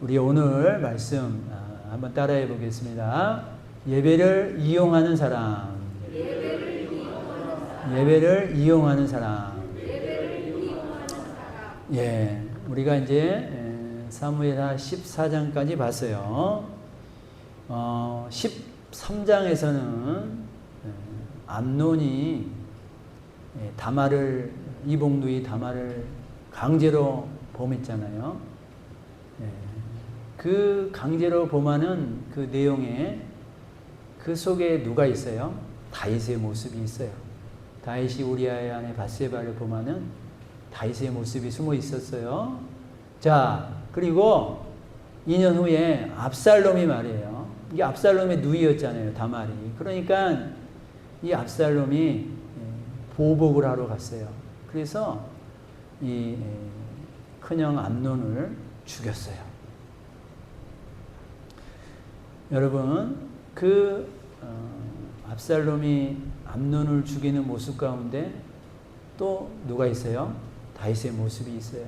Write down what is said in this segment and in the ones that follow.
우리 오늘 말씀 한번 따라해 보겠습니다. 예배를 이용하는 사람. 예배를 이용하는 사람. 예, 우리가 이제 사무엘하 14장까지 봤어요. 13장에서는 암논이 다말을, 이복누이 다말을 강제로 범했잖아요. 그 강제로 범하는 그 내용에 그 속에 누가 있어요? 다윗의 모습이 있어요. 다윗이 우리아의 아내 밧세바를 범하는 다윗의 모습이 숨어 있었어요. 자, 그리고 2년 후에 압살롬이 말이에요. 이게 압살롬의 누이였잖아요, 다말이. 그러니까 이 압살롬이 보복을 하러 갔어요. 그래서 이 큰형 암논을 죽였어요. 여러분, 그 압살롬이 암논을 죽이는 모습 가운데 또 누가 있어요? 다윗의 모습이 있어요.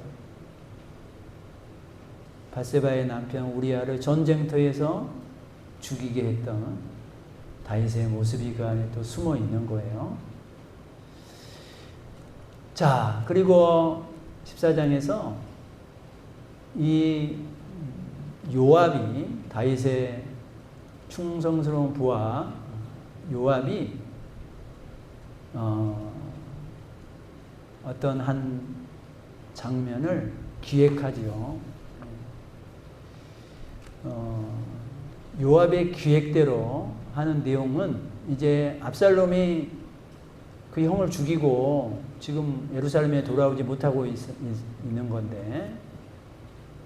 밧세바의 남편 우리아를 전쟁터에서 죽이게 했던 다윗의 모습이 그 안에 또 숨어 있는 거예요. 자, 그리고 14장에서 이 요압이, 다윗의 충성스러운 부하 요압이 어떤 한 장면을 기획하지요. 요압의 기획대로 하는 내용은 이제 압살롬이 그 형을 죽이고 지금 예루살렘에 돌아오지 못하고 있는 건데,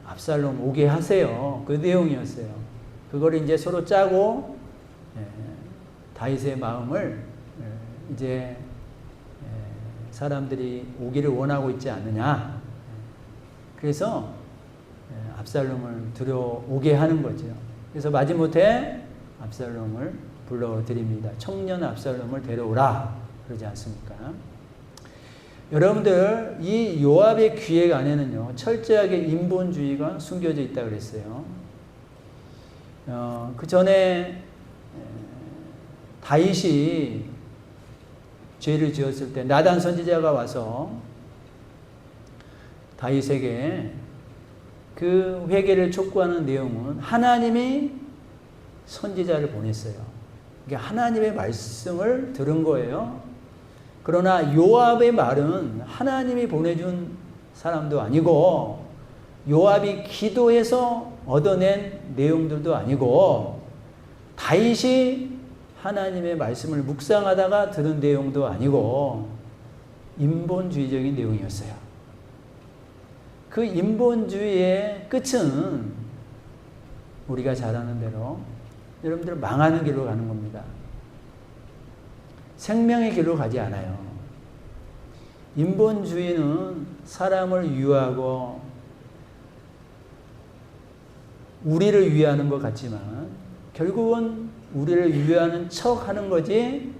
압살롬 오게 하세요. 그 내용이었어요. 그걸 이제 서로 짜고 다윗의 마음을 이제 사람들이 오기를 원하고 있지 않느냐. 그래서 압살롬을 들여오게 하는 거죠. 그래서 마지못해 압살롬을 불러드립니다. 청년 압살롬을 데려오라 그러지 않습니까? 여러분들, 이 요압의 기획 안에는요, 철저하게 인본주의가 숨겨져 있다 그랬어요. 그 전에 다윗이 죄를 지었을 때 나단 선지자가 와서 다윗에게 그 회개를 촉구하는 내용은 하나님이 선지자를 보냈어요. 이게 하나님의 말씀을 들은 거예요. 그러나 요압의 말은 하나님이 보내준 사람도 아니고 요압이 기도해서 얻어낸 내용들도 아니고 다윗이 하나님의 말씀을 묵상하다가 들은 내용도 아니고 인본주의적인 내용이었어요. 그 인본주의의 끝은 우리가 잘 아는 대로 여러분들 망하는 길로 가는 겁니다. 생명의 길로 가지 않아요. 인본주의는 사람을 유하고 우리를 위하는 것 같지만 결국은 우리를 위하는 척 하는 거지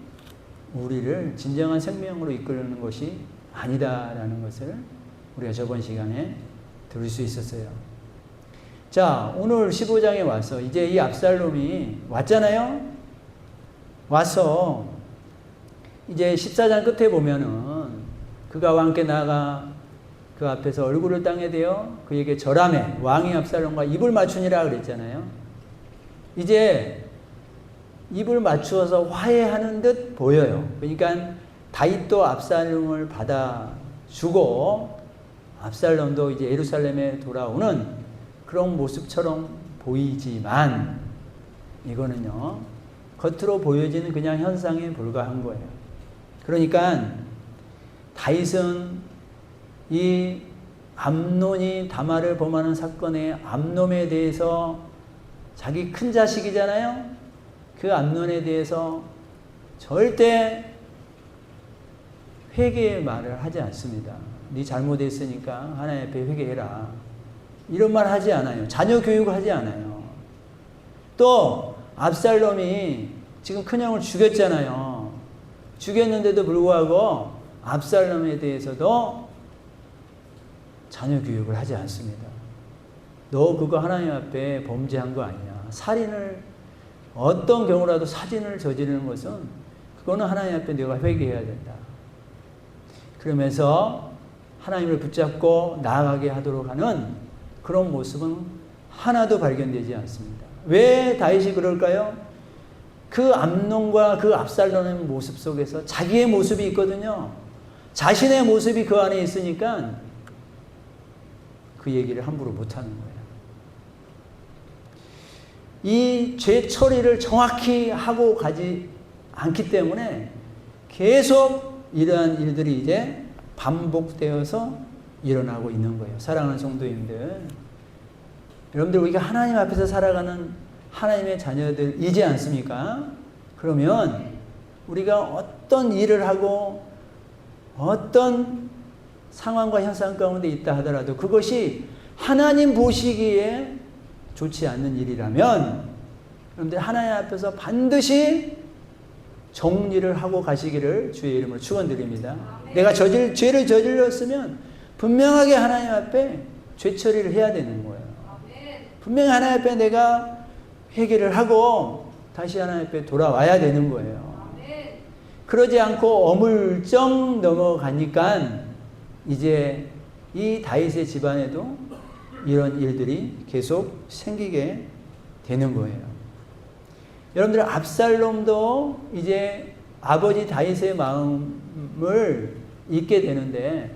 우리를 진정한 생명으로 이끌는 것이 아니다라는 것을 우리가 저번 시간에 들을 수 있었어요. 자, 오늘 15장에 와서 이제 이 압살롬이 왔잖아요. 와서 이제 14장 끝에 보면은 그가 왕께 나아가 그 앞에서 얼굴을 땅에 대어 그에게 절하매 왕이 압살롬과 입을 맞추니라 그랬잖아요. 이제 입을 맞추어서 화해하는 듯 보여요. 그러니까 다윗도 압살롬을 받아주고 압살롬도 이제 예루살렘에 돌아오는 그런 모습처럼 보이지만 이거는요, 겉으로 보여지는 그냥 현상에 불과한 거예요. 그러니까 다윗은 이 암논이 다말을 범하는 사건의 암논에 대해서 자기 큰 자식이잖아요. 그 암논에 대해서 절대 회개의 말을 하지 않습니다. 네 잘못했으니까 하나님 앞에 회개해라. 이런 말 하지 않아요. 자녀 교육을 하지 않아요. 또 압살롬이 지금 큰형을 죽였잖아요. 죽였는데도 불구하고 압살롬에 대해서도 자녀 교육을 하지 않습니다. 너 그거 하나님 앞에 범죄한 거 아니야. 살인을 어떤 경우라도 살인을 저지르는 것은 그거는 하나님 앞에 내가 회개해야 된다. 그러면서 하나님을 붙잡고 나아가게 하도록 하는 그런 모습은 하나도 발견되지 않습니다. 왜 다윗이 그럴까요? 그 암논과 그 압살롬의 모습 속에서 자기의 모습이 있거든요. 자신의 모습이 그 안에 있으니까 그 얘기를 함부로 못하는 거예요. 이 죄 처리를 정확히 하고 가지 않기 때문에 계속 이러한 일들이 이제 반복되어서 일어나고 있는 거예요. 사랑하는 성도님들, 여러분들 우리가 하나님 앞에서 살아가는 하나님의 자녀들이지 않습니까? 그러면 우리가 어떤 일을 하고 어떤 상황과 현상 가운데 있다 하더라도 그것이 하나님 보시기에 좋지 않는 일이라면 여러분들 하나님 앞에서 반드시 정리를 하고 가시기를 주의 이름으로 축원드립니다. 내가 죄를 저질렀으면 분명하게 하나님 앞에 죄 처리를 해야 되는 거예요. 분명히 하나님 앞에 내가 회개를 하고 다시 하나님 앞에 돌아와야 되는 거예요. 그러지 않고 어물쩍 넘어가니까 이제 이 다윗의 집안에도 이런 일들이 계속 생기게 되는 거예요. 여러분들 압살롬도 이제 아버지 다윗의 마음을 잊게 되는데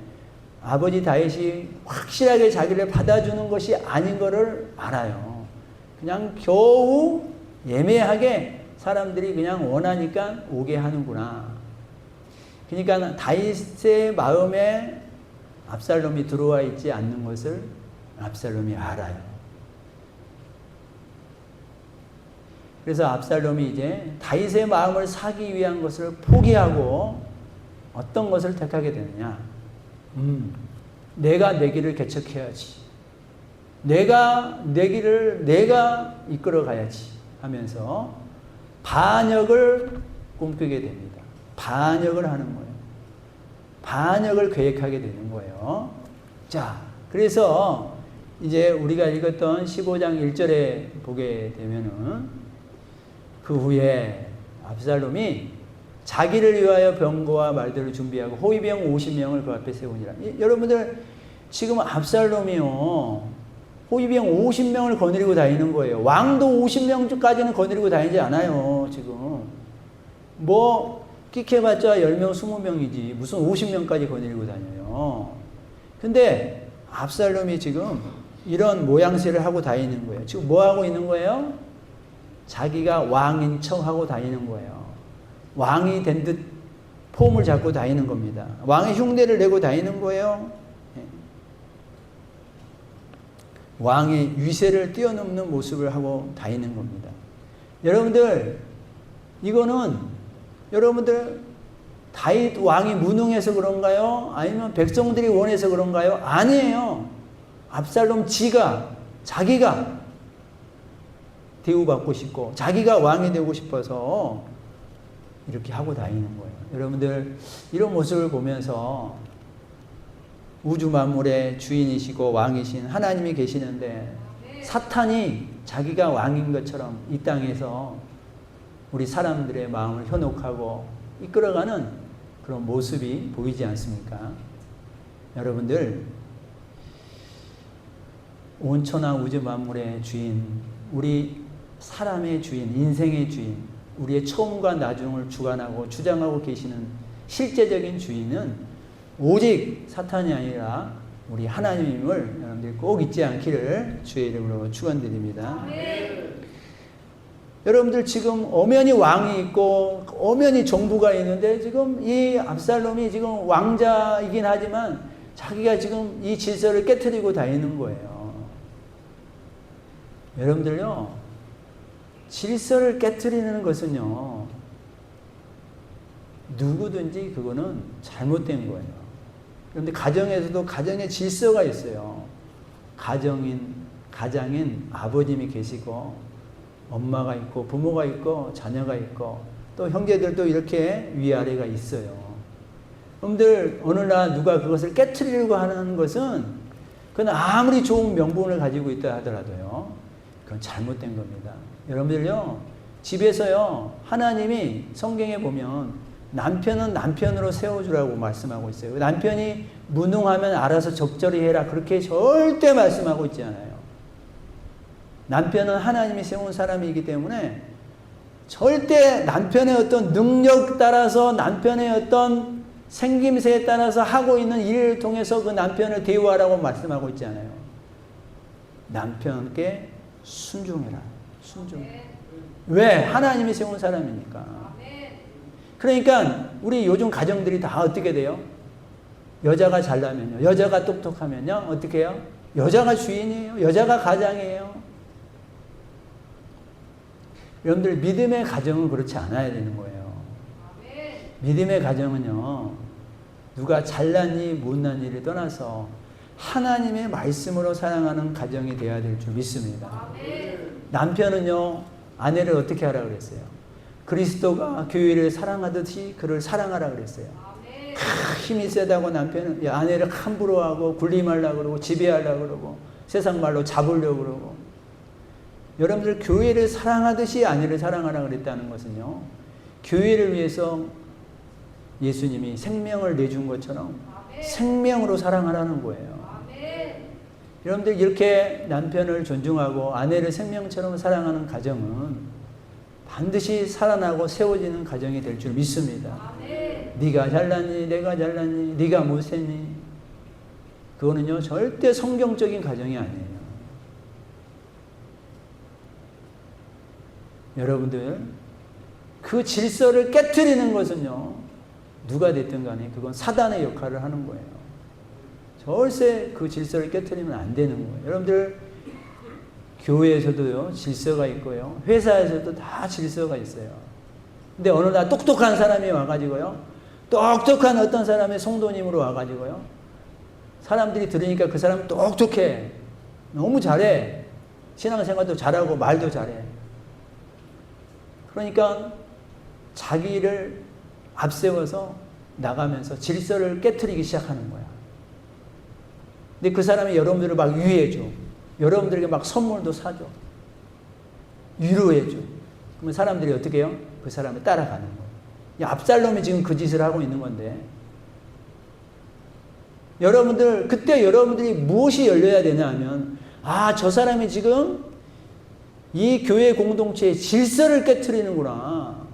아버지 다윗이 확실하게 자기를 받아주는 것이 아닌 것을 알아요. 그냥 겨우 예매하게 사람들이 그냥 원하니까 오게 하는구나. 그러니까 다윗의 마음에 압살롬이 들어와 있지 않는 것을 압살롬이 알아요. 그래서 압살롬이 이제 다윗의 마음을 사기 위한 것을 포기하고 어떤 것을 택하게 되느냐. 내가 내 길을 개척해야지. 내가 내 길을 내가 이끌어 가야지 하면서 반역을 꿈꾸게 됩니다. 반역을 하는 거예요. 반역을 계획하게 되는 거예요. 자, 그래서 이제 우리가 읽었던 15장 1절에 보게 되면은 그 후에 압살롬이 자기를 위하여 병거와 말들을 준비하고 호위병 50명을 그 앞에 세우니라. 여러분들 지금 압살롬이요 호위병 50명을 거느리고 다니는 거예요. 왕도 50명까지는 거느리고 다니지 않아요. 지금 뭐 끽해봤자 10명 20명이지 무슨 50명까지 거느리고 다녀요. 근데 압살롬이 지금 이런 모양새를 하고 다니는 거예요. 지금 뭐 하고 있는 거예요? 자기가 왕인 척하고 다니는 거예요. 왕이 된 듯 폼을 잡고 다니는 겁니다. 왕의 흉내를 내고 다니는 거예요. 왕의 위세를 뛰어넘는 모습을 하고 다니는 겁니다. 여러분들 이거는 여러분들 다윗 왕이 무능해서 그런가요? 아니면 백성들이 원해서 그런가요? 아니에요. 압살롬 자기가 대우받고 싶고 자기가 왕이 되고 싶어서 이렇게 하고 다니는 거예요. 여러분들 이런 모습을 보면서 우주 만물의 주인이시고 왕이신 하나님이 계시는데 사탄이 자기가 왕인 것처럼 이 땅에서 우리 사람들의 마음을 현혹하고 이끌어가는 그런 모습이 보이지 않습니까? 여러분들 온천하 우주 만물의 주인, 우리 사람의 주인, 인생의 주인, 우리의 처음과 나중을 주관하고 주장하고 계시는 실제적인 주인은 오직 사탄이 아니라 우리 하나님임을 여러분들이 꼭 잊지 않기를 주의 이름으로 축원드립니다. 여러분들 지금 엄연히 왕이 있고 엄연히 정부가 있는데 지금 이 압살롬이 지금 왕자이긴 하지만 자기가 지금 이 질서를 깨트리고 다니는 거예요. 여러분들요, 질서를 깨트리는 것은요, 누구든지 그거는 잘못된 거예요. 그런데 가정에서도 가정의 질서가 있어요. 가장인 아버님이 계시고 엄마가 있고 부모가 있고 자녀가 있고 또 형제들도 이렇게 위아래가 있어요. 여러분들 어느 날 누가 그것을 깨트리려고 하는 것은 그건 아무리 좋은 명분을 가지고 있다 하더라도요, 그건 잘못된 겁니다. 여러분들요, 집에서요, 하나님이 성경에 보면 남편은 남편으로 세워주라고 말씀하고 있어요. 남편이 무능하면 알아서 적절히 해라, 그렇게 절대 말씀하고 있지 않아요. 남편은 하나님이 세운 사람이기 때문에 절대 남편의 어떤 능력 따라서, 남편의 어떤 생김새에 따라서 하고 있는 일을 통해서 그 남편을 대우하라고 말씀하고 있지 않아요. 남편께 순종해라. 순종해라. 왜? 하나님이 세운 사람이니까. 그러니까 우리 요즘 가정들이 다 어떻게 돼요? 여자가 잘나면요, 여자가 똑똑하면요, 어떻게 해요? 여자가 주인이에요. 여자가 가장이에요. 여러분들, 믿음의 가정은 그렇지 않아야 되는 거예요. 믿음의 가정은요, 누가 잘났니 못났니를 떠나서 하나님의 말씀으로 사랑하는 가정이 되어야 될 줄 믿습니다. 남편은요, 아내를 어떻게 하라 그랬어요? 그리스도가 교회를 사랑하듯이 그를 사랑하라 그랬어요. 힘이 세다고 남편은 아내를 함부로 하고 군림하려고 그러고 지배하려고 그러고 세상 말로 잡으려고 그러고. 여러분들, 교회를 사랑하듯이 아내를 사랑하라 그랬다는 것은요, 교회를 위해서 예수님이 생명을 내준 것처럼 생명으로 사랑하라는 거예요. 여러분들, 이렇게 남편을 존중하고 아내를 생명처럼 사랑하는 가정은 반드시 살아나고 세워지는 가정이 될 줄 믿습니다. 네가 잘났니, 내가 잘났니, 네가 못했니, 그거는요, 절대 성경적인 가정이 아니에요. 여러분들, 그 질서를 깨트리는 것은요, 누가 됐든 간에 그건 사단의 역할을 하는 거예요. 절대 그 질서를 깨트리면 안 되는 거예요. 여러분들, 교회에서도요, 질서가 있고요, 회사에서도 다 질서가 있어요. 근데 어느 날 똑똑한 사람이 와가지고요, 똑똑한 어떤 사람의 성도님으로 와가지고요, 사람들이 들으니까 그 사람은 똑똑해, 너무 잘해, 신앙생활도 잘하고 말도 잘해. 그러니까 자기를 앞세워서 나가면서 질서를 깨트리기 시작하는 거야. 근데 그 사람이 여러분들을 막 위해줘. 여러분들에게 막 선물도 사줘. 위로해줘. 그러면 사람들이 어떻게 해요? 그 사람을 따라가는 거예요. 이 압살롬이 지금 그 짓을 하고 있는 건데, 여러분들, 그때 여러분들이 무엇이 열려야 되냐 하면, 아, 저 사람이 지금 이 교회 공동체의 질서를 깨트리는구나.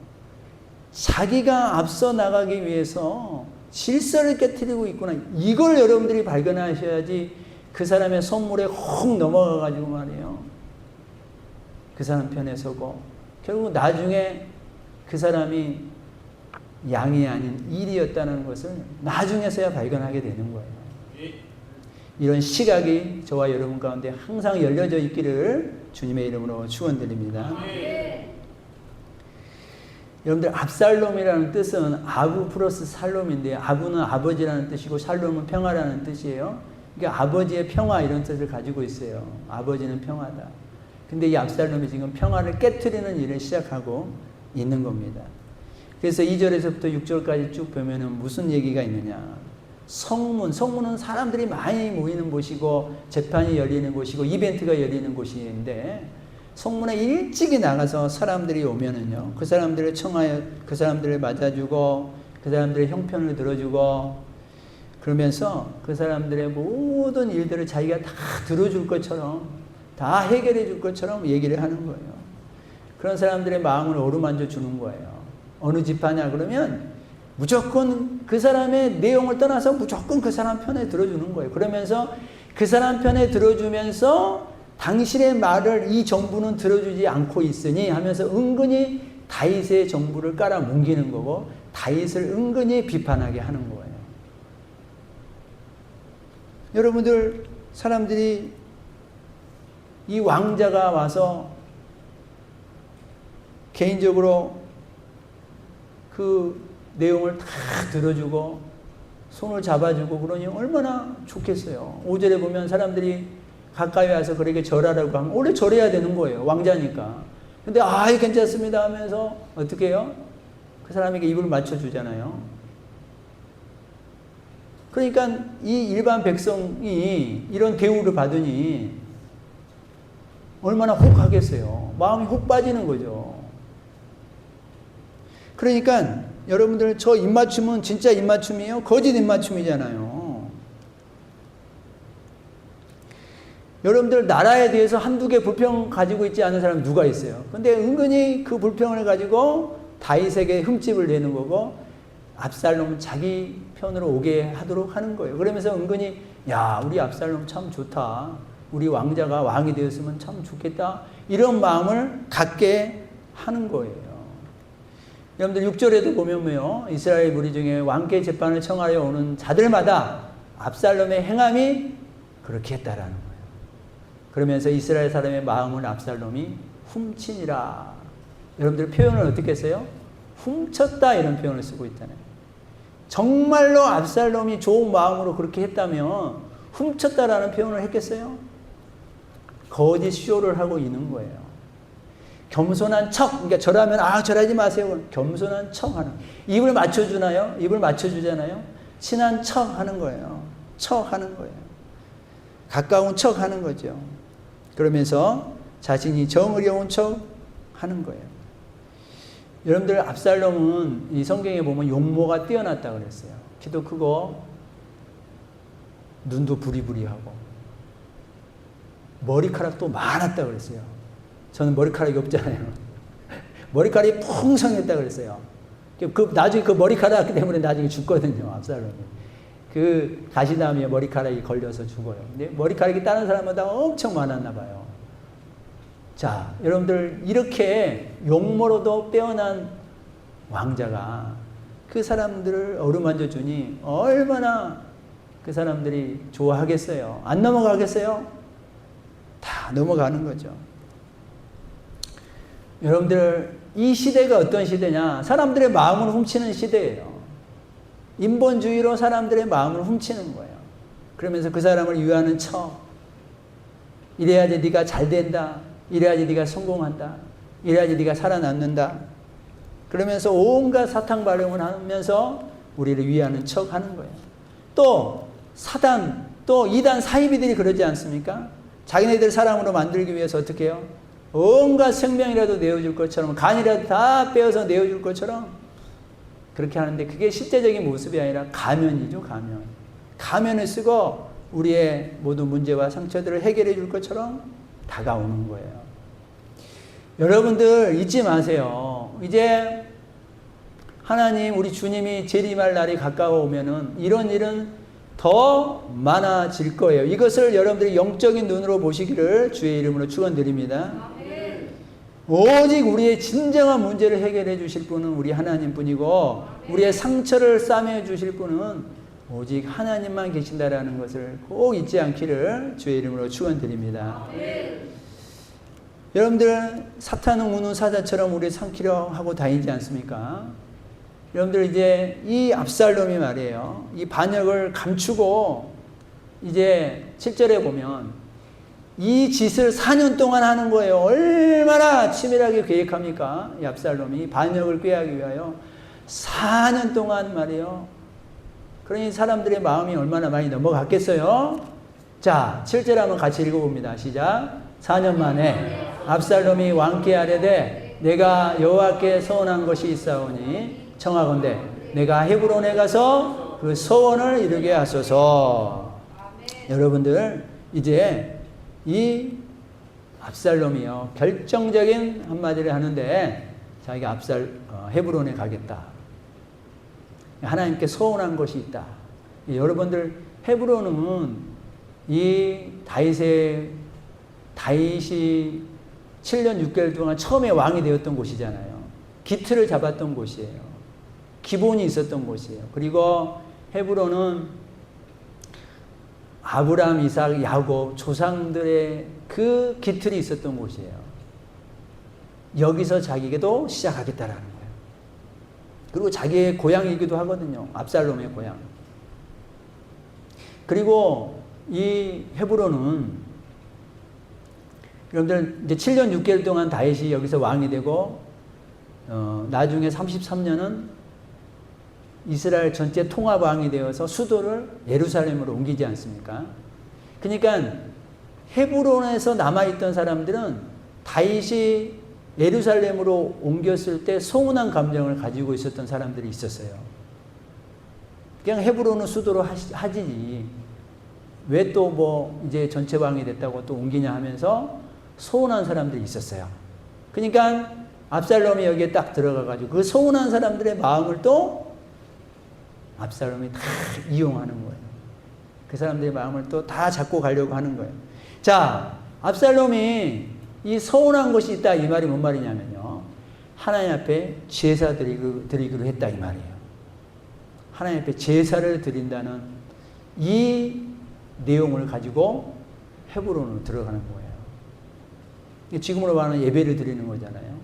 자기가 앞서 나가기 위해서 질서를 깨트리고 있구나. 이걸 여러분들이 발견하셔야지 그 사람의 선물에 혹 넘어가가지고 말이에요, 그 사람 편에 서고 결국 나중에 그 사람이 양이 아닌 일이었다는 것을 나중에서야 발견하게 되는 거예요. 이런 시각이 저와 여러분 가운데 항상 열려져 있기를 주님의 이름으로 축원드립니다. 여러분들, 압살롬이라는 뜻은 아부 플러스 살롬인데, 아부는 아버지라는 뜻이고 살롬은 평화라는 뜻이에요. 그러니까 아버지의 평화, 이런 뜻을 가지고 있어요. 아버지는 평화다. 근데 이 압살롬이 지금 평화를 깨트리는 일을 시작하고 있는 겁니다. 그래서 2절에서부터 6절까지 쭉 보면은 무슨 얘기가 있느냐. 성문은 사람들이 많이 모이는 곳이고 재판이 열리는 곳이고 이벤트가 열리는 곳인데, 성문에 일찍이 나가서 사람들이 오면은요, 그 사람들을 청하여 그 사람들을 맞아주고 그 사람들의 형편을 들어주고, 그러면서 그 사람들의 모든 일들을 자기가 다 들어줄 것처럼, 다 해결해 줄 것처럼 얘기를 하는 거예요. 그런 사람들의 마음을 어루만져 주는 거예요. 어느 집하냐 그러면 무조건 그 사람의 내용을 떠나서 무조건 그 사람 편에 들어주는 거예요. 그러면서 그 사람 편에 들어주면서 당신의 말을 이 정부는 들어주지 않고 있으니 하면서 은근히 다윗의 정부를 깔아뭉개는 거고, 다윗을 은근히 비판하게 하는 거예요. 여러분들, 사람들이 이 왕자가 와서 개인적으로 그 내용을 다 들어주고 손을 잡아주고 그러니 얼마나 좋겠어요. 5절에 보면 사람들이 가까이 와서 그에게 절하라고 하면 원래 절해야 되는 거예요. 왕자니까. 근데 아이 괜찮습니다 하면서 어떻게 해요? 그 사람에게 입을 맞춰주잖아요. 그러니까 이 일반 백성이 이런 대우를 받으니 얼마나 혹하겠어요. 마음이 혹 빠지는 거죠. 그러니까 여러분들 저 입맞춤은 진짜 입맞춤이에요? 거짓 입맞춤이잖아요. 여러분들 나라에 대해서 한두 개 불평 가지고 있지 않은 사람이 누가 있어요? 근데 은근히 그 불평을 가지고 다윗에게 흠집을 내는 거고 압살롬은 자기 편으로 오게 하도록 하는 거예요. 그러면서 은근히 야 우리 압살롬 참 좋다. 우리 왕자가 왕이 되었으면 참 좋겠다. 이런 마음을 갖게 하는 거예요. 여러분들 6절에도 보면 뭐요? 이스라엘 무리 중에 왕께 재판을 청하려 오는 자들마다 압살롬의 행함이 그렇게 했다라는 거예요. 그러면서 이스라엘 사람의 마음을 압살롬이 훔치니라. 여러분들 표현을 어떻게 써요? 훔쳤다 이런 표현을 쓰고 있잖아요. 정말로 압살롬이 좋은 마음으로 그렇게 했다면 훔쳤다라는 표현을 했겠어요? 거짓 쇼를 하고 있는 거예요. 겸손한 척, 그러니까 절하면 절하지 마세요. 겸손한 척 하는. 입을 맞춰주나요? 입을 맞춰주잖아요. 친한 척 하는 거예요. 척 하는 거예요. 가까운 척 하는 거죠. 그러면서 자신이 정의로운 척 하는 거예요. 여러분들 압살롬은 이 성경에 보면 용모가 뛰어났다 그랬어요. 키도 크고 눈도 부리부리하고 머리카락도 많았다 그랬어요. 저는 머리카락이 없잖아요. 머리카락이 풍성했다 그랬어요. 나중에 그 머리카락 때문에 나중에 죽거든요. 압살롬이. 그 가시나무에 머리카락이 걸려서 죽어요. 근데 머리카락이 다른 사람보다 엄청 많았나 봐요. 자, 여러분들 이렇게 용모로도 빼어난 왕자가 그 사람들을 어루만져 주니 얼마나 그 사람들이 좋아하겠어요. 안 넘어가겠어요? 다 넘어가는 거죠. 여러분들 이 시대가 어떤 시대냐? 사람들의 마음을 훔치는 시대예요. 인본주의로 사람들의 마음을 훔치는 거예요. 그러면서 그 사람을 위하는 척. 이래야지 네가 잘 된다. 이래야지 네가 성공한다. 이래야지 네가 살아남는다. 그러면서 온갖 사탕 발음을 하면서 우리를 위하는 척 하는 거예요. 또 사단, 또 이단 사이비들이 그러지 않습니까? 자기네들 사람으로 만들기 위해서 어떻게 해요? 온갖 생명이라도 내어줄 것처럼 간이라도 다 빼어서 내어줄 것처럼 그렇게 하는데 그게 실제적인 모습이 아니라 가면이죠. 가면. 가면을 쓰고 우리의 모든 문제와 상처들을 해결해 줄 것처럼 다가오는 거예요. 여러분들 잊지 마세요. 이제 하나님 우리 주님이 재림할 날이 가까워오면은 이런 일은 더 많아질 거예요. 이것을 여러분들이 영적인 눈으로 보시기를 주의 이름으로 축원드립니다. 오직 우리의 진정한 문제를 해결해 주실 분은 우리 하나님뿐이고 우리의 상처를 싸매 주실 분은 오직 하나님만 계신다라는 것을 꼭 잊지 않기를 주의 이름으로 축원드립니다. 여러분들 사탄은 우는 사자처럼 우리를 삼키려 하고 다니지 않습니까? 여러분들 이제 이 압살롬이 말이에요. 이 반역을 감추고 이제 7절에 보면 이 짓을 4년 동안 하는 거예요. 얼마나 치밀하게 계획합니까? 이 압살롬이 반역을 꾀하기 위하여 4년 동안 말이에요. 그러니 사람들의 마음이 얼마나 많이 넘어갔겠어요? 자, 7절 한번 같이 읽어봅니다. 시작. 4년 만에 압살롬이 왕께 아뢰되 내가 여호와께 서원한 것이 있사오니 청하건대 내가 헤브론에 가서 그 소원을 이루게 하소서. 여러분들 이제 이 압살롬이요 결정적인 한마디를 하는데 자기가 헤브론에 가겠다. 하나님께 소원한 것이 있다. 여러분들 헤브론은 이 다윗이 7년 6개월 동안 처음에 왕이 되었던 곳이잖아요. 기틀을 잡았던 곳이에요. 기본이 있었던 곳이에요. 그리고 헤브론은 아브라함, 이삭, 야곱 조상들의 그 기틀이 있었던 곳이에요. 여기서 자기에게도 시작하겠다라는 거예요. 그리고 자기의 고향이기도 하거든요. 압살롬의 고향. 그리고 이 헤브론은 여러분들 이제 7년 6개월 동안 다윗이 여기서 왕이 되고 나중에 33년은 이스라엘 전체 통합왕이 되어서 수도를 예루살렘으로 옮기지 않습니까? 그러니까 헤브론에서 남아있던 사람들은 다윗이 예루살렘으로 옮겼을 때 서운한 감정을 가지고 있었던 사람들이 있었어요. 그냥 헤브론은 수도로 하지. 왜 또 뭐 이제 전체 왕이 됐다고 또 옮기냐 하면서 서운한 사람들이 있었어요. 그러니까 압살롬이 여기에 딱 들어가가지고 그 서운한 사람들의 마음을 또 압살롬이 다 이용하는 거예요. 그 사람들의 마음을 또 다 잡고 가려고 하는 거예요. 자, 압살롬이 이 서운한 것이 있다 이 말이 뭔 말이냐면요. 하나님 앞에 제사 드리기로 했다 이 말이에요. 하나님 앞에 제사를 드린다는 이 내용을 가지고 헤브론으로 들어가는 거예요. 지금으로 말하는 예배를 드리는 거잖아요.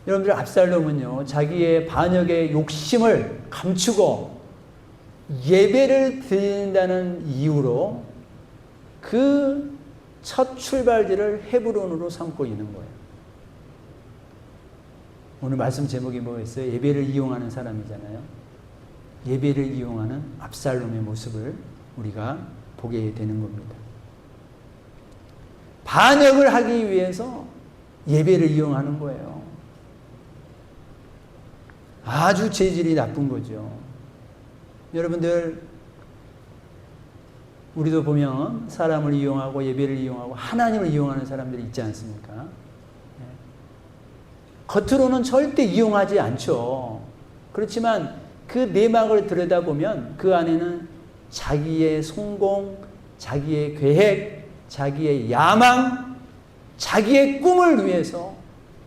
여러분들 압살롬은요 자기의 반역의 욕심을 감추고 예배를 드린다는 이유로 그 첫 출발지를 헤브론으로 삼고 있는 거예요. 오늘 말씀 제목이 뭐였어요? 예배를 이용하는 사람이잖아요. 예배를 이용하는 압살롬의 모습을 우리가 보게 되는 겁니다. 반역을 하기 위해서 예배를 이용하는 거예요. 아주 재질이 나쁜 거죠. 여러분들 우리도 보면 사람을 이용하고 예배를 이용하고 하나님을 이용하는 사람들이 있지 않습니까? 겉으로는 절대 이용하지 않죠. 그렇지만 그 내막을 들여다보면 그 안에는 자기의 성공, 자기의 계획, 자기의 야망, 자기의 꿈을 위해서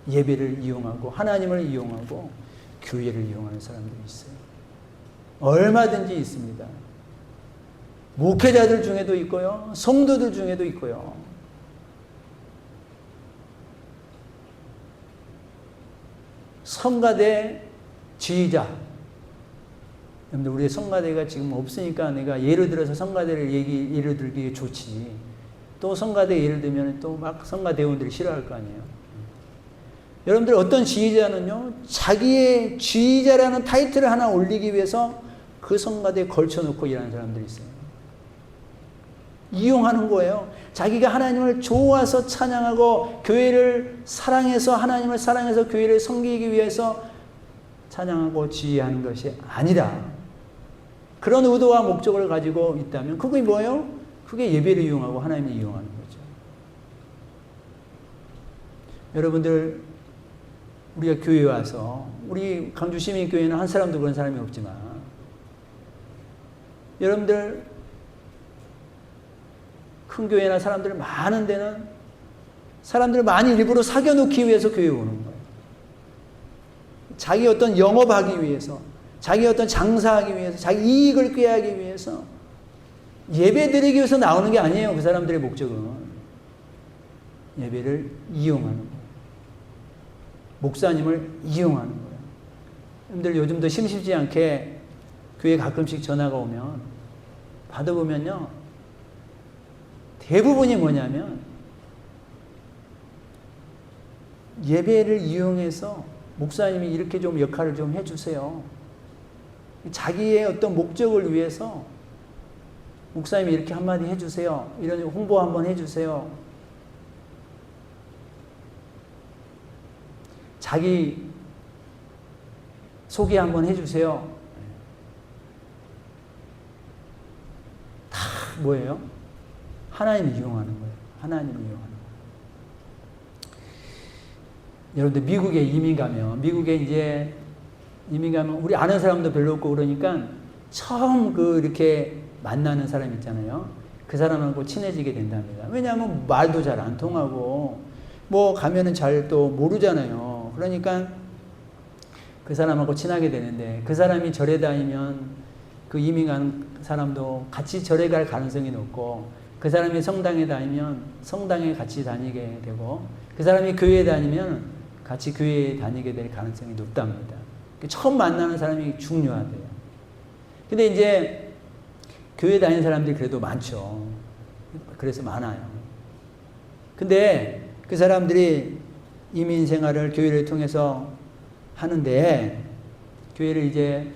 예배를 이용하고 하나님을 이용하고 교회를 이용하는 사람들이 있어요. 얼마든지 있습니다. 목회자들 중에도 있고요. 성도들 중에도 있고요. 성가대 지휘자. 여러분들 우리의 성가대가 지금 없으니까 내가 예를 들어서 성가대를 예를 들기에 좋지. 또 성가대 예를 들면 또 막 성가대원들이 싫어할 거 아니에요. 여러분들 어떤 지휘자는요. 자기의 지휘자라는 타이틀을 하나 올리기 위해서 그 성가대에 걸쳐놓고 일하는 사람들이 있어요. 이용하는 거예요. 자기가 하나님을 좋아서 찬양하고 교회를 사랑해서 하나님을 사랑해서 교회를 섬기기 위해서 찬양하고 지휘하는 것이 아니라 그런 의도와 목적을 가지고 있다면 그게 뭐예요? 그게 예배를 이용하고 하나님을 이용하는 거죠. 여러분들 우리가 교회에 와서 우리 강주 시민교회는 한 사람도 그런 사람이 없지만 여러분들 큰 교회나 사람들 많은 데는 사람들을 많이 일부러 사겨놓기 위해서 교회에 오는 거예요. 자기 어떤 영업하기 위해서, 자기 어떤 장사하기 위해서, 자기 이익을 꾀하기 위해서 예배 드리기 위해서 나오는 게 아니에요. 그 사람들의 목적은 예배를 이용하는 거예요. 목사님을 이용하는 거예요. 여러분들 요즘도 심심치 않게 교회 가끔씩 전화가 오면 받아보면요. 대부분이 뭐냐면 예배를 이용해서 목사님이 이렇게 좀 역할을 좀 해주세요. 자기의 어떤 목적을 위해서 목사님이 이렇게 한마디 해주세요. 이런 홍보 한번 해주세요. 자기 소개 한번 해주세요. 다 뭐예요? 하나님을 이용하는 거예요. 하나님을 이용하는 거예요. 여러분들 미국에 이민 가면 우리 아는 사람도 별로 없고 그러니까 처음 이렇게 만나는 사람 있잖아요. 그 사람하고 친해지게 된답니다. 왜냐하면 말도 잘 안 통하고 뭐 가면은 잘 또 모르잖아요. 그러니까 그 사람하고 친하게 되는데 그 사람이 절에 다니면 그 이민 간 사람도 같이 절에 갈 가능성이 높고 그 사람이 성당에 다니면 성당에 같이 다니게 되고 그 사람이 교회에 다니면 같이 교회에 다니게 될 가능성이 높답니다. 처음 만나는 사람이 중요하대요. 근데 이제 교회 다니는 사람들이 그래도 많죠. 그래서 많아요. 근데 그 사람들이 이민 생활을 교회를 통해서 하는데 교회를 이제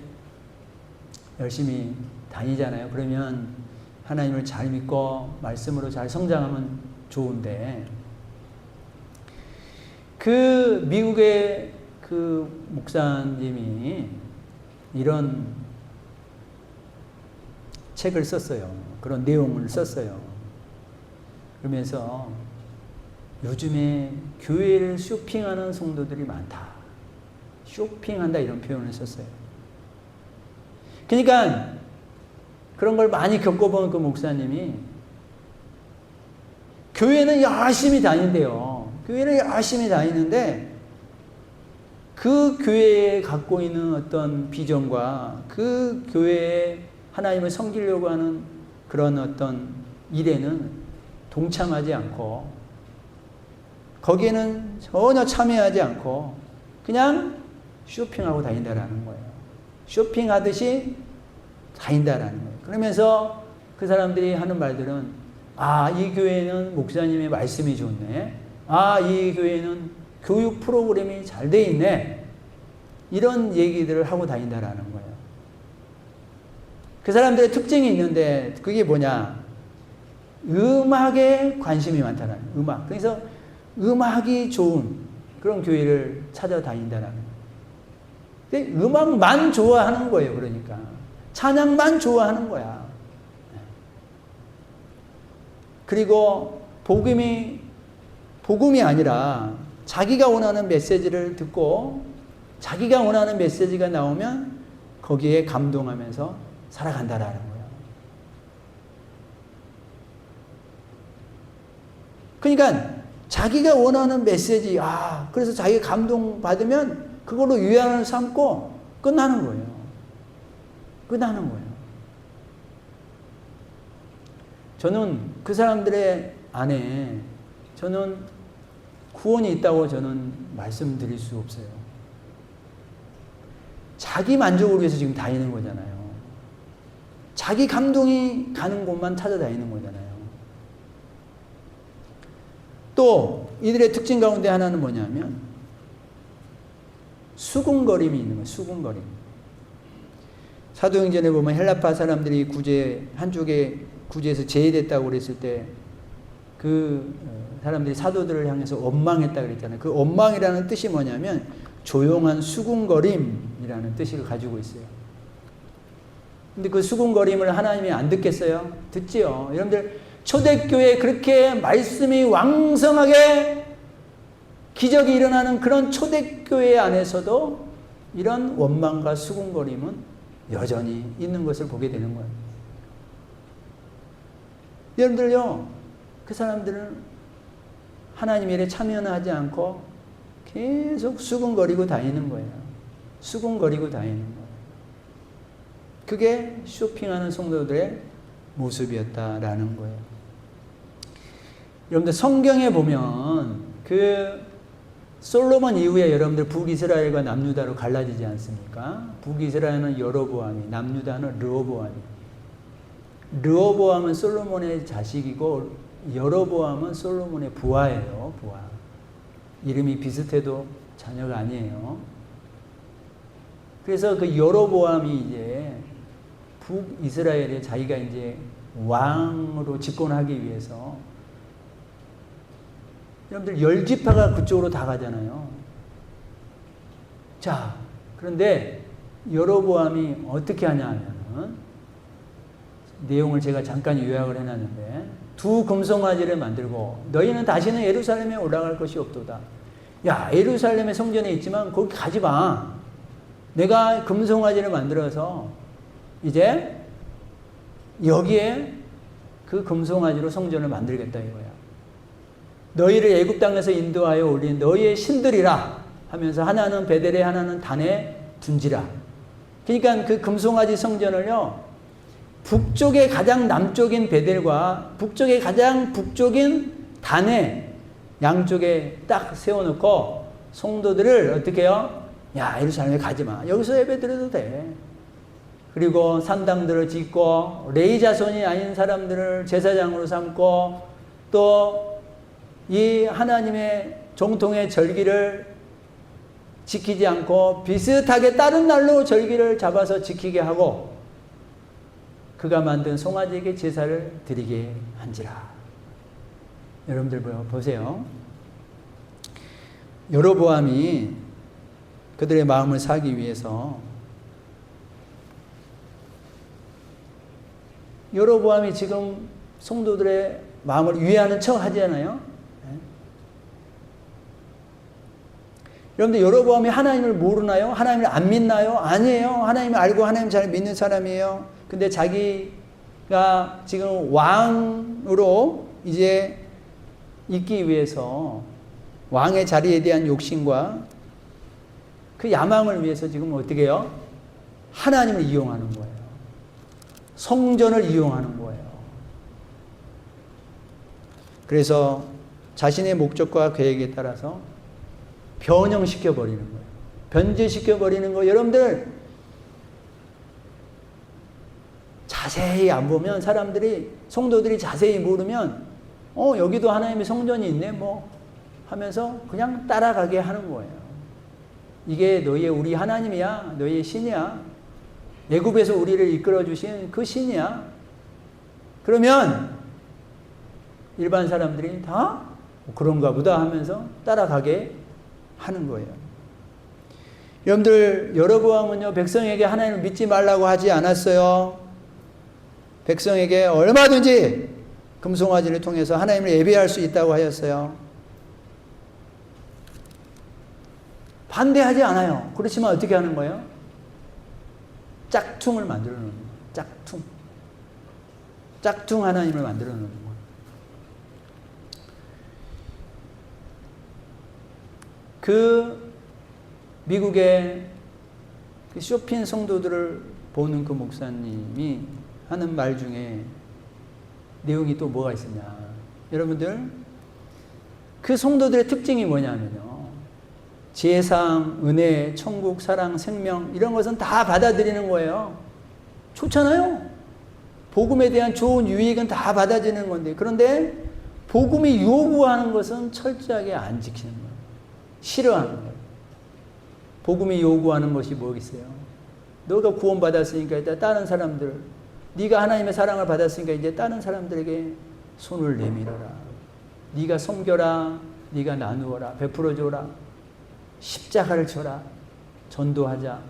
열심히 다니잖아요. 그러면 하나님을 잘 믿고 말씀으로 잘 성장하면 좋은데 그 미국의 그 목사님이 이런 책을 썼어요. 그런 내용을 썼어요. 그러면서 요즘에 교회를 쇼핑하는 성도들이 많다. 쇼핑한다 이런 표현을 썼어요. 그러니까 그런 걸 많이 겪어본 그 목사님이 교회는 열심히 다닌대요. 교회를 열심히 다니는데 그 교회에 갖고 있는 어떤 비전과 그 교회에 하나님을 섬기려고 하는 그런 어떤 일에는 동참하지 않고 거기에는 전혀 참여하지 않고 그냥 쇼핑하고 다닌다라는 거예요. 쇼핑하듯이 다닌다라는 거예요. 그러면서 그 사람들이 하는 말들은 아, 이 교회는 목사님의 말씀이 좋네. 아, 이 교회는 교육 프로그램이 잘 돼 있네. 이런 얘기들을 하고 다닌다라는 거예요. 그 사람들의 특징이 있는데 그게 뭐냐? 음악에 관심이 많다는 거예요. 음악. 그래서 음악이 좋은 그런 교회를 찾아다닌다라는 거예요. 근데 음악만 좋아하는 거예요. 그러니까 찬양만 좋아하는 거야. 그리고 복음이 아니라 자기가 원하는 메시지를 듣고 자기가 원하는 메시지가 나오면 거기에 감동하면서 살아간다라는 거예요. 그러니까 자기가 원하는 메시지, 그래서 자기가 감동받으면 그걸로 유연을 삼고 끝나는 거예요. 끝나는 거예요. 저는 그 사람들의 안에 저는 구원이 있다고 저는 말씀드릴 수 없어요. 자기 만족을 위해서 지금 다니는 거잖아요. 자기 감동이 가는 곳만 찾아다니는 거잖아요. 또 이들의 특징 가운데 하나는 뭐냐면 수군거림이 있는 거예요. 수군거림. 사도행전에 보면 헬라파 사람들이 한쪽에 구제에서 제외됐다고 그랬을 때 그 사람들이 사도들을 향해서 원망했다 그랬잖아요. 그 원망이라는 뜻이 뭐냐면 조용한 수군거림이라는 뜻을 가지고 있어요. 근데 그 수군거림을 하나님이 안 듣겠어요? 듣지요. 여러분들 초대교회에 그렇게 말씀이 왕성하게 기적이 일어나는 그런 초대교회 안에서도 이런 원망과 수군거림은 여전히 있는 것을 보게 되는 거예요. 여러분들요, 그 사람들은 하나님 일에 참여는 하지 않고 계속 수군거리고 다니는 거예요. 수군거리고 다니는 거예요. 그게 쇼핑하는 성도들의 모습이었다라는 거예요. 여러분들 성경에 보면 그 솔로몬 이후에 여러분들 북이스라엘과 남유다로 갈라지지 않습니까? 북이스라엘은 여로보암이, 남유다는 르호보암이. 르호보암은 솔로몬의 자식이고 여로보암은 솔로몬의 부하예요. 부하. 이름이 비슷해도 자녀가 아니에요. 그래서 그 여로보암이 이제 북이스라엘에 자기가 이제 왕으로 집권하기 위해서 여러분들 10지파가 그쪽으로 다 가잖아요. 자, 그런데 여로보암이 어떻게 하냐 하면은 내용을 제가 잠깐 요약을 해놨는데 두 금송아지를 만들고 너희는 다시는 예루살렘에 올라갈 것이 없도다. 야, 예루살렘의 성전에 있지만 거기 가지 마. 내가 금송아지를 만들어서 이제 여기에 그 금송아지로 성전을 만들겠다 이거야. 너희를 애굽 땅에서 인도하여 올린 너희의 신들이라 하면서 하나는 베델에 하나는 단에 둔지라. 그러니까 그 금송아지 성전을요, 북쪽의 가장 남쪽인 베델과 북쪽의 가장 북쪽인 단에 양쪽에 딱 세워놓고 성도들을 어떻게 해요? 야, 예루살렘에 가지 마. 여기서 예배 드려도 돼. 그리고 산당들을 짓고 레위 자손이 아닌 사람들을 제사장으로 삼고 또 이 하나님의 정통의 절기를 지키지 않고 비슷하게 다른 날로 절기를 잡아서 지키게 하고 그가 만든 송아지에게 제사를 드리게 한지라. 여러분들 보세요. 여로보암이 그들의 마음을 사기 위해서 여로보암이 지금 성도들의 마음을 위하는 척 하잖아요. 여러분들 여로보암이 하나님을 모르나요? 하나님을 안 믿나요? 아니에요. 하나님을 알고 하나님 잘 믿는 사람이에요. 근데 자기가 지금 왕으로 이제 있기 위해서 왕의 자리에 대한 욕심과 그 야망을 위해서 지금 어떻게 해요? 하나님을 이용하는 거예요. 성전을 이용하는 거예요. 그래서 자신의 목적과 계획에 따라서 변형시켜 버리는 거예요. 변질시켜 버리는 거. 여러분들 자세히 안 보면 사람들이 성도들이 자세히 모르면 여기도 하나님의 성전이 있네 뭐 하면서 그냥 따라가게 하는 거예요. 이게 너희의 우리 하나님이야. 너희의 신이야. 애굽에서 우리를 이끌어 주신 그 신이야. 그러면 일반 사람들이 다 그런가 보다 하면서 따라가게 하는 거예요. 여러분들 여로보암은요 백성에게 하나님을 믿지 말라고 하지 않았어요. 백성에게 얼마든지 금송아지를 통해서 하나님을 예배할 수 있다고 하였어요. 반대하지 않아요. 그렇지만 어떻게 하는 거예요? 짝퉁을 만들어 놓는 거예요. 짝퉁. 짝퉁 하나님을 만들어 놓는 거예요. 그 미국의 그 쇼핑 성도들을 보는 그 목사님이 하는 말 중에 내용이 또 뭐가 있었냐. 여러분들, 그 성도들의 특징이 뭐냐면요. 제상, 은혜, 천국, 사랑, 생명 이런 것은 다 받아들이는 거예요. 좋잖아요. 복음에 대한 좋은 유익은 다 받아들이는 건데 그런데 복음이 요구하는 것은 철저하게 안 지키는 거예요. 싫어하는 거예요. 복음이 요구하는 것이 뭐겠어요? 너가 구원받았으니까 이제 다른 사람들, 네가 하나님의 사랑을 받았으니까 이제 다른 사람들에게 손을 내밀어라. 네가 섬겨라. 네가 나누어라. 베풀어줘라. 십자가를 져라. 전도하자.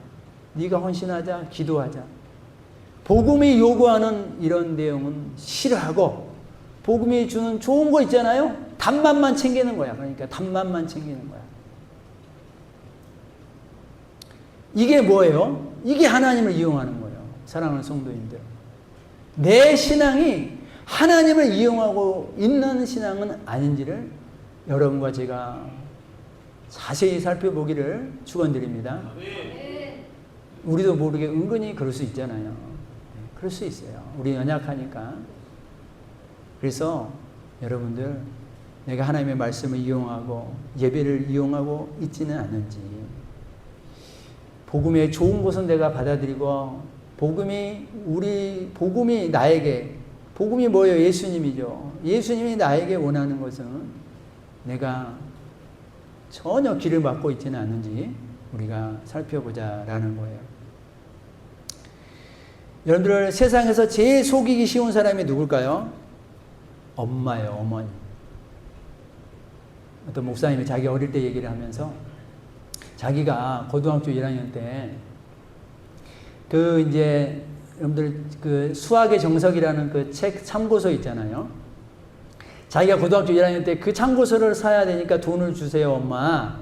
네가 헌신하자. 기도하자. 복음이 요구하는 이런 내용은 싫어하고 복음이 주는 좋은 거 있잖아요. 단맛만 챙기는 거야. 그러니까 단맛만 챙기는 거야. 이게 뭐예요? 이게 하나님을 이용하는 거예요. 사랑하는 성도님들. 내 신앙이 하나님을 이용하고 있는 신앙은 아닌지를 여러분과 제가 자세히 살펴보기를 축원드립니다. 우리도 모르게 은근히 그럴 수 있잖아요. 그럴 수 있어요. 우리 연약하니까. 그래서 여러분들 내가 하나님의 말씀을 이용하고 예배를 이용하고 있지는 않는지 복음의 좋은 것은 내가 받아들이고 복음이 나에게 복음이 뭐예요? 예수님이죠. 예수님이 나에게 원하는 것은 내가 전혀 길을 막고 있지는 않는지 우리가 살펴보자라는 거예요. 여러분들 세상에서 제일 속이기 쉬운 사람이 누굴까요? 엄마예요. 어머니. 어떤 목사님이 자기 어릴 때 얘기를 하면서 자기가 고등학교 1학년 때 이제 여러분들 그 수학의 정석이라는 그 책 참고서 있잖아요. 자기가 고등학교 1학년 때 그 참고서를 사야 되니까 돈을 주세요, 엄마.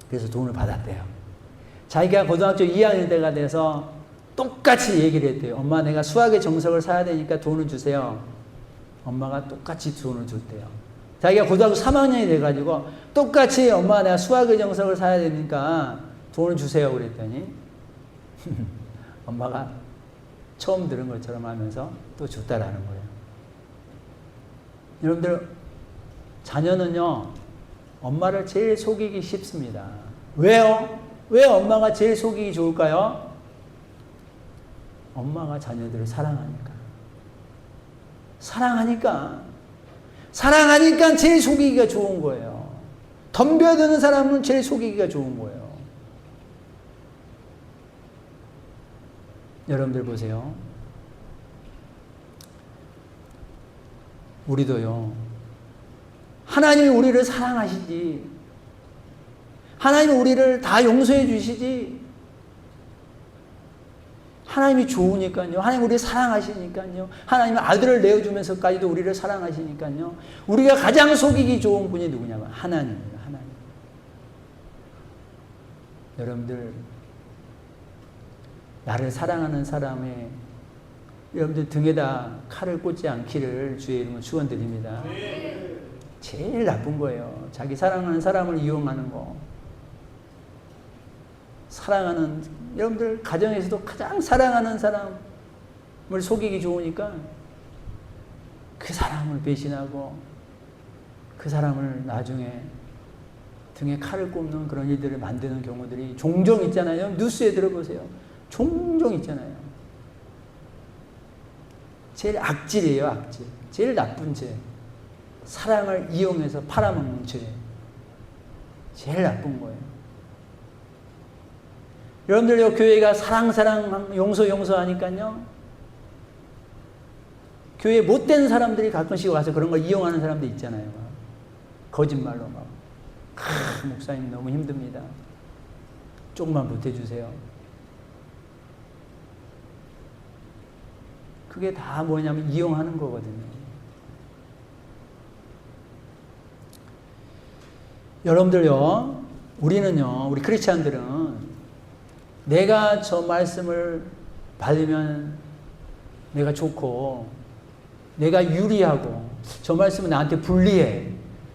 그래서 돈을 받았대요. 자기가 고등학교 2학년 때가 돼서 똑같이 얘기를 했대요. 엄마, 내가 수학의 정석을 사야 되니까 돈을 주세요. 엄마가 똑같이 돈을 줬대요. 자기가 고등학교 3학년이 돼가지고 똑같이 엄마, 내가 수학의 정석을 사야 되니까 돈을 주세요. 그랬더니 엄마가 처음 들은 것처럼 하면서 또 줬다라는 거예요. 여러분들, 자녀는요, 엄마를 제일 속이기 쉽습니다. 왜요? 왜 엄마가 제일 속이기 좋을까요? 엄마가 자녀들을 사랑하니까. 사랑하니까 제일 속이기가 좋은 거예요. 덤벼드는 사람은 제일 속이기가 좋은 거예요. 여러분들 보세요. 우리도요. 하나님이 우리를 사랑하시지. 하나님이 우리를 다 용서해 주시지. 하나님이 좋으니까요. 하나님 우리를 사랑하시니까요. 하나님은 아들을 내어주면서까지도 우리를 사랑하시니까요. 우리가 가장 속이기 좋은 분이 누구냐면 하나님입니다. 하나님. 여러분들 나를 사랑하는 사람의 여러분들 등에다 칼을 꽂지 않기를 주의 이름으로 축원드립니다. 제일 나쁜 거예요. 자기 사랑하는 사람을 이용하는 거. 사랑하는 여러분들 가정에서도 가장 사랑하는 사람을 속이기 좋으니까 그 사람을 배신하고 그 사람을 나중에 등에 칼을 꼽는 그런 일들을 만드는 경우들이 종종 있잖아요. 뉴스에 들어보세요. 종종 있잖아요. 제일 악질이에요. 악질. 제일 나쁜 죄. 사랑을 이용해서 팔아먹는 죄. 제일 나쁜 거예요. 여러분들요, 교회가 사랑, 용서 하니까요. 교회에 못된 사람들이 가끔씩 와서 그런 걸 이용하는 사람도 있잖아요. 거짓말로 막. 목사님 너무 힘듭니다. 조금만 보태주세요. 그게 다 뭐냐면 이용하는 거거든요. 여러분들요, 우리는요, 우리 크리스찬들은 내가 저 말씀을 받으면 내가 좋고 내가 유리하고 저 말씀은 나한테 불리해.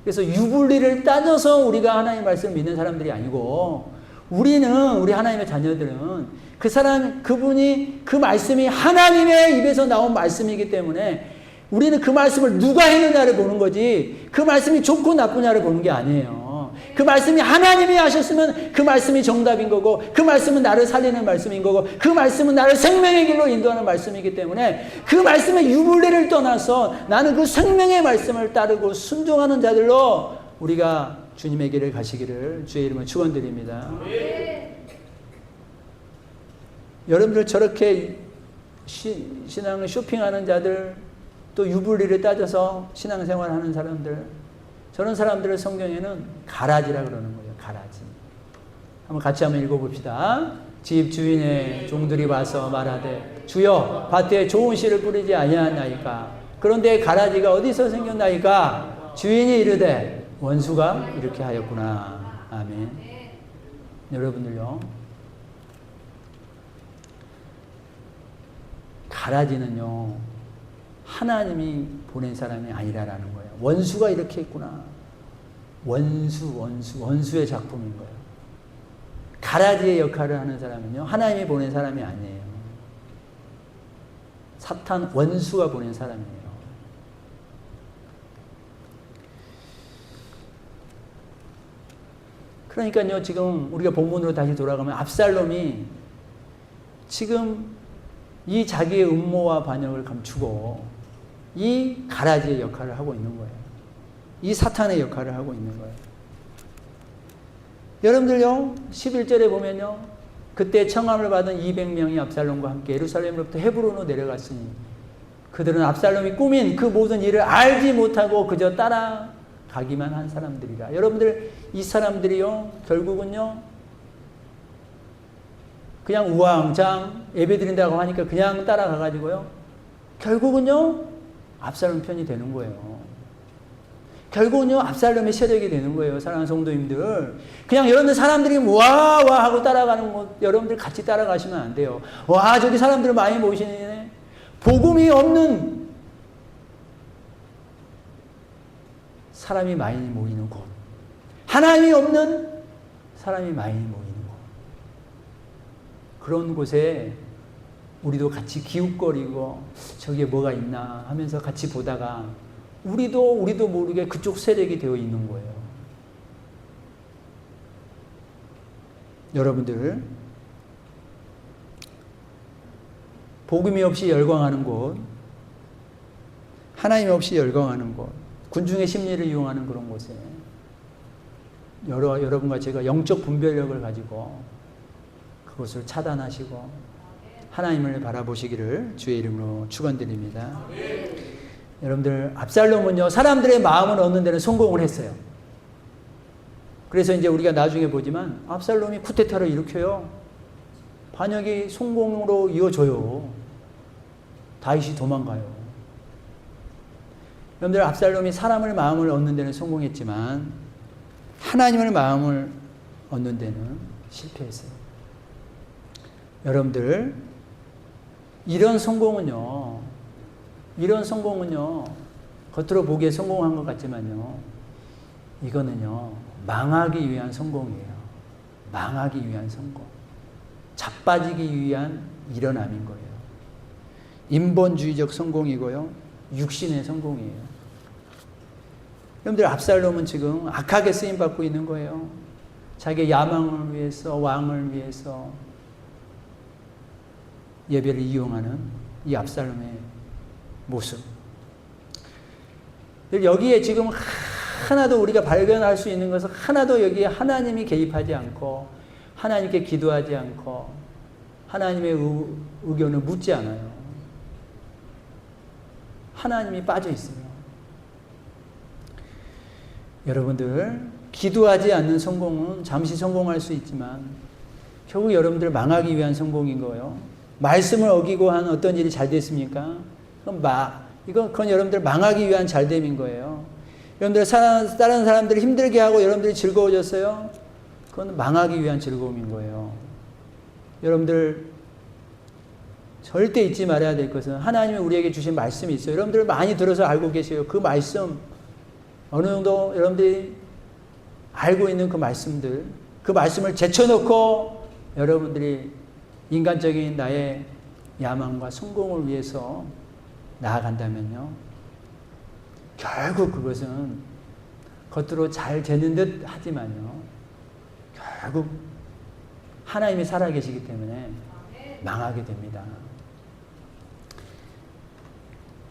그래서 유불리를 따져서 우리가 하나님의 말씀을 믿는 사람들이 아니고 우리는 우리 하나님의 자녀들은 그분이 그 말씀이 하나님의 입에서 나온 말씀이기 때문에 우리는 그 말씀을 누가 했느냐를 보는 거지 그 말씀이 좋고 나쁘냐를 보는 게 아니에요. 그 말씀이 하나님이 하셨으면 그 말씀이 정답인 거고 그 말씀은 나를 살리는 말씀인 거고 그 말씀은 나를 생명의 길로 인도하는 말씀이기 때문에 그 말씀의 유불리를 떠나서 나는 그 생명의 말씀을 따르고 순종하는 자들로 우리가 주님의 길을 가시기를 주의 이름으로 축원드립니다. 여러분들 저렇게 신앙을 쇼핑하는 자들 또 유불리를 따져서 신앙생활하는 사람들 저런 사람들을 성경에는 가라지라 그러는 거예요. 가라지. 한번 같이 한번 읽어봅시다. 집 주인의 종들이 와서 말하되 주여 밭에 좋은 씨를 뿌리지 아니하나이까. 그런데 가라지가 어디서 생겼나이까. 주인이 이르되 원수가 이렇게 하였구나. 아멘. 여러분들요. 가라지는요. 하나님이 보낸 사람이 아니라라는 거예요. 원수가 이렇게 했구나. 원수의 작품인 거예요. 가라지의 역할을 하는 사람은요, 하나님이 보낸 사람이 아니에요. 사탄 원수가 보낸 사람이에요. 그러니까요, 지금 우리가 본문으로 다시 돌아가면 압살롬이 지금 이 자기의 음모와 반역을 감추고 이 가라지의 역할을 하고 있는 거예요. 이 사탄의 역할을 하고 있는 거예요. 여러분들요, 11절에 보면요, 그때 청함을 받은 200명이 압살롬과 함께 예루살렘으로부터 헤브론으로 내려갔으니 그들은 압살롬이 꾸민 그 모든 일을 알지 못하고 그저 따라가기만 한 사람들이라. 여러분들, 이 사람들이요, 결국은요, 그냥 우왕좌왕 예배드린다고 하니까 그냥 따라가가지고요, 결국은요, 압살롬 편이 되는 거예요. 결국은요, 압살롬의 세력이 되는 거예요. 사랑하는 성도님들. 그냥 여러분들 사람들이 와 하고 따라가는 거, 여러분들 같이 따라가시면 안 돼요. 와, 저기 사람들 많이 모이시네. 복음이 없는 사람이 많이 모이는 곳. 하나님이 없는 사람이 많이 모이는 곳. 그런 곳에 우리도 같이 기웃거리고 저기에 뭐가 있나 하면서 같이 보다가 우리도 모르게 그쪽 세력이 되어 있는 거예요. 여러분들, 복음이 없이 열광하는 곳, 하나님 없이 열광하는 곳, 군중의 심리를 이용하는 그런 곳에 여러분과 제가 영적 분별력을 가지고 그것을 차단하시고 하나님을 바라보시기를 주의 이름으로 축원드립니다. 여러분들, 압살롬은요, 사람들의 마음을 얻는 데는 성공을 했어요. 그래서 이제 우리가 나중에 보지만 압살롬이 쿠데타를 일으켜요. 반역이 성공으로 이어져요. 다윗이 도망가요. 여러분들, 압살롬이 사람의 마음을 얻는 데는 성공했지만 하나님의 마음을 얻는 데는 실패했어요. 여러분들, 이런 성공은요, 겉으로 보기에 성공한 것 같지만요, 이거는요, 망하기 위한 성공이에요. 망하기 위한 성공. 자빠지기 위한 일어남인 거예요. 인본주의적 성공이고요, 육신의 성공이에요. 여러분들, 압살롬은 지금 악하게 쓰임받고 있는 거예요. 자기의 야망을 위해서, 왕을 위해서 예배를 이용하는 이 압살롬의 모습. 여기에 지금 하나도 우리가 발견할 수 있는 것은 하나도 여기에 하나님이 개입하지 않고 하나님께 기도하지 않고 하나님의 의견을 묻지 않아요. 하나님이 빠져 있어요. 여러분들, 기도하지 않는 성공은 잠시 성공할 수 있지만 결국 여러분들 망하기 위한 성공인 거예요. 말씀을 어기고 한 어떤 일이 잘 됐습니까? 그건 여러분들 망하기 위한 잘됨인 거예요. 여러분들 다른 사람들을 힘들게 하고 여러분들이 즐거워졌어요? 그건 망하기 위한 즐거움인 거예요. 여러분들 절대 잊지 말아야 될 것은 하나님이 우리에게 주신 말씀이 있어요. 여러분들 많이 들어서 알고 계세요. 그 말씀, 어느 정도 여러분들이 알고 있는 그 말씀들, 그 말씀을 제쳐놓고 여러분들이 인간적인 나의 야망과 성공을 위해서 나아간다면요, 결국 그것은 겉으로 잘 되는 듯 하지만요, 결국 하나님이 살아계시기 때문에 망하게 됩니다.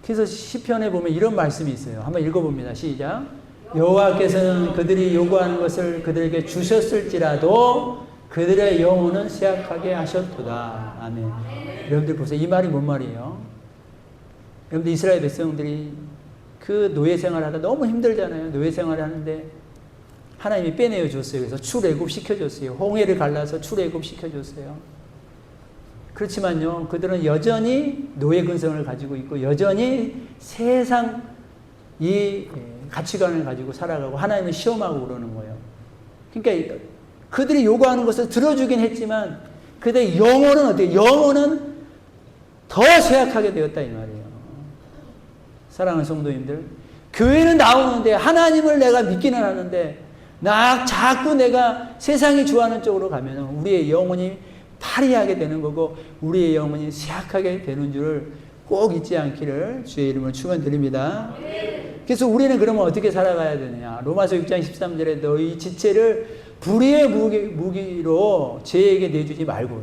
그래서 시편에 보면 이런 말씀이 있어요. 한번 읽어봅니다. 시작. 여호와께서는 그들이 요구하는 것을 그들에게 주셨을지라도 그들의 영혼은 쇠약하게 하셨도다. 아멘. 여러분들 보세요. 이 말이 뭔 말이에요? 여러분들, 이스라엘 백성들이 그 노예 생활하다 너무 힘들잖아요. 노예 생활을 하는데 하나님이 빼내어 줬어요. 그래서 출애굽 시켜줬어요. 홍해를 갈라서 출애굽 시켜줬어요. 그렇지만요, 그들은 여전히 노예 근성을 가지고 있고 여전히 세상 이 가치관을 가지고 살아가고 하나님을 시험하고 그러는 거예요. 그러니까 그들이 요구하는 것을 들어주긴 했지만 그들의 영혼은 어때요? 영혼은 더 쇠약하게 되었다 이 말이에요. 사랑하는 성도님들, 교회는 나오는데 하나님을 내가 믿기는 하는데 자꾸 내가 세상이 좋아하는 쪽으로 가면 우리의 영혼이 파리하게 되는 거고 우리의 영혼이 쇠약하게 되는 줄을 꼭 잊지 않기를 주의 이름으로 축원드립니다. 그래서 우리는 그러면 어떻게 살아가야 되느냐? 로마서 6장 13절에 너희 지체를 불의의 무기로 죄에게 내주지 말고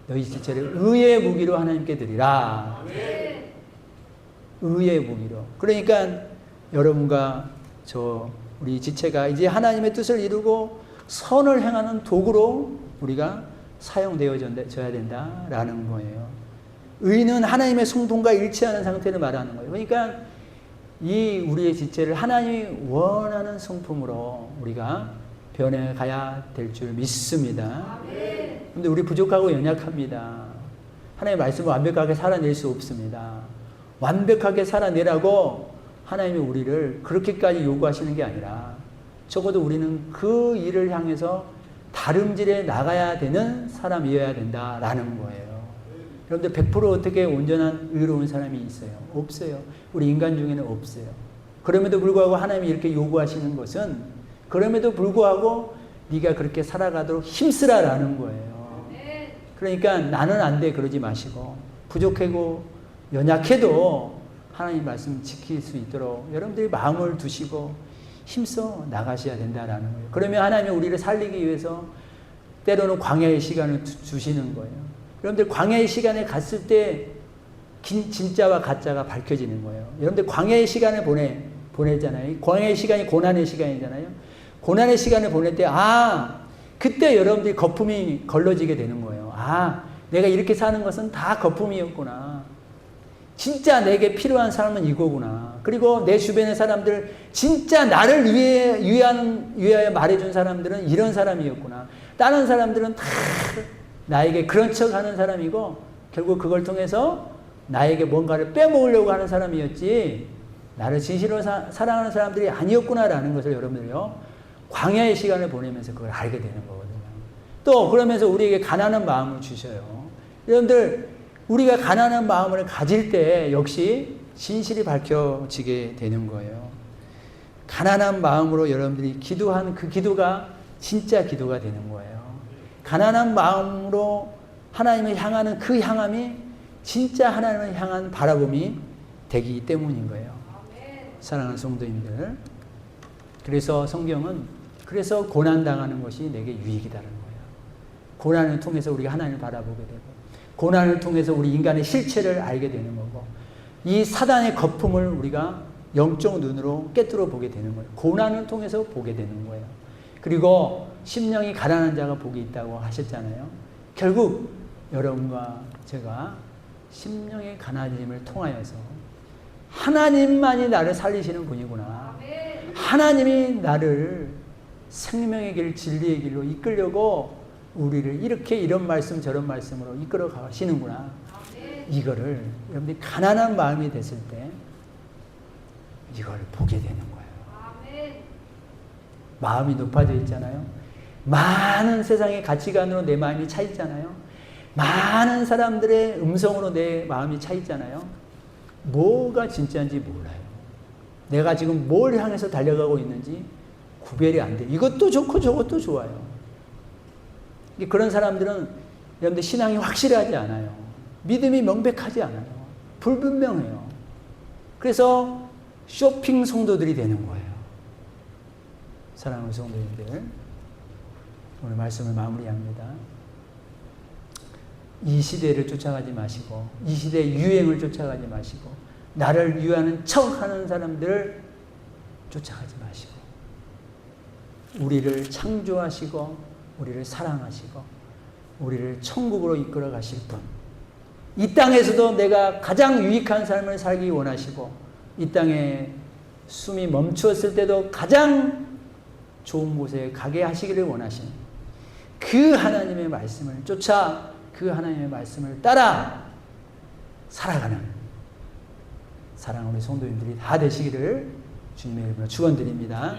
너희 지체를 의의 무기로 하나님께 드리라. 의의 무기로. 그러니까 여러분과 우리 지체가 이제 하나님의 뜻을 이루고 선을 행하는 도구로 우리가 사용되어져야 된다라는 거예요. 의는 하나님의 성품과 일치하는 상태를 말하는 거예요. 그러니까 이 우리의 지체를 하나님이 원하는 성품으로 우리가 변해가야 될 줄 믿습니다. 그런데 우리 부족하고 연약합니다. 하나님의 말씀을 완벽하게 살아낼 수 없습니다. 완벽하게 살아내라고 하나님이 우리를 그렇게까지 요구하시는 게 아니라 적어도 우리는 그 일을 향해서 다름질에 나가야 되는 사람이어야 된다라는 거예요. 여러분들 100% 어떻게 온전한 의로운 사람이 있어요? 없어요. 우리 인간 중에는 없어요. 그럼에도 불구하고 하나님이 이렇게 요구하시는 것은 그럼에도 불구하고 네가 그렇게 살아가도록 힘쓰라라는 거예요. 그러니까 나는 안 돼 그러지 마시고 부족하고 연약해도 하나님 말씀 지킬 수 있도록 여러분들이 마음을 두시고 힘써 나가셔야 된다라는 거예요. 그러면 하나님이 우리를 살리기 위해서 때로는 광야의 시간을 주시는 거예요. 여러분들 광야의 시간에 갔을 때 진짜와 가짜가 밝혀지는 거예요. 여러분들 광야의 시간을 보내잖아요. 광야의 시간이 고난의 시간이잖아요. 고난의 시간을 보낼 때, 그때 여러분들이 거품이 걸러지게 되는 거예요. 내가 이렇게 사는 것은 다 거품이었구나. 진짜 내게 필요한 사람은 이거구나. 그리고 내 주변의 사람들, 진짜 나를 위하여 말해준 사람들은 이런 사람이었구나. 다른 사람들은 다 나에게 그런 척 하는 사람이고, 결국 그걸 통해서 나에게 뭔가를 빼먹으려고 하는 사람이었지, 나를 진실로 사랑하는 사람들이 아니었구나라는 것을 여러분들요, 광야의 시간을 보내면서 그걸 알게 되는 거거든요. 또 그러면서 우리에게 가난한 마음을 주셔요. 여러분들, 우리가 가난한 마음을 가질 때 역시 진실이 밝혀지게 되는 거예요. 가난한 마음으로 여러분들이 기도한 그 기도가 진짜 기도가 되는 거예요. 가난한 마음으로 하나님을 향하는 그 향함이 진짜 하나님을 향한 바라봄이 되기 때문인 거예요. 사랑하는 성도님들, 그래서 성경은 그래서 고난당하는 것이 내게 유익이다라는 거예요. 고난을 통해서 우리가 하나님을 바라보게 되고, 고난을 통해서 우리 인간의 실체를 알게 되는 거고, 이 사단의 거품을 우리가 영적 눈으로 깨뜨려 보게 되는 거예요. 고난을 통해서 보게 되는 거예요. 그리고 심령이 가난한 자가 복이 있다고 하셨잖아요. 결국 여러분과 제가 심령의 가난임을 통하여서 하나님만이 나를 살리시는 분이구나. 하나님이 나를 생명의 길, 진리의 길로 이끌려고 우리를 이렇게 이런 말씀 저런 말씀으로 이끌어 가시는구나. 이거를 여러분들이 가난한 마음이 됐을 때 이걸 보게 되는 거예요. 마음이 높아져 있잖아요. 많은 세상의 가치관으로 내 마음이 차 있잖아요. 많은 사람들의 음성으로 내 마음이 차 있잖아요. 뭐가 진짜인지 몰라요. 내가 지금 뭘 향해서 달려가고 있는지 구별이 안 돼. 이것도 좋고 저것도 좋아요. 그런 사람들은 여러분들 신앙이 확실하지 않아요. 믿음이 명백하지 않아요. 불분명해요. 그래서 쇼핑 성도들이 되는 거예요. 사랑하는 성도님들, 오늘 말씀을 마무리합니다. 이 시대를 쫓아가지 마시고, 이 시대의 유행을 쫓아가지 마시고, 나를 위하는 척하는 사람들을 쫓아가지 마시고, 우리를 창조하시고 우리를 사랑하시고 우리를 천국으로 이끌어 가실 분, 이 땅에서도 내가 가장 유익한 삶을 살기 원하시고, 이 땅에 숨이 멈추었을 때도 가장 좋은 곳에 가게 하시기를 원하시는 그 하나님의 말씀을 쫓아 그 하나님의 말씀을 따라 살아가는 사랑하는 우리 성도님들이 다 되시기를 주님의 이름으로 축원드립니다.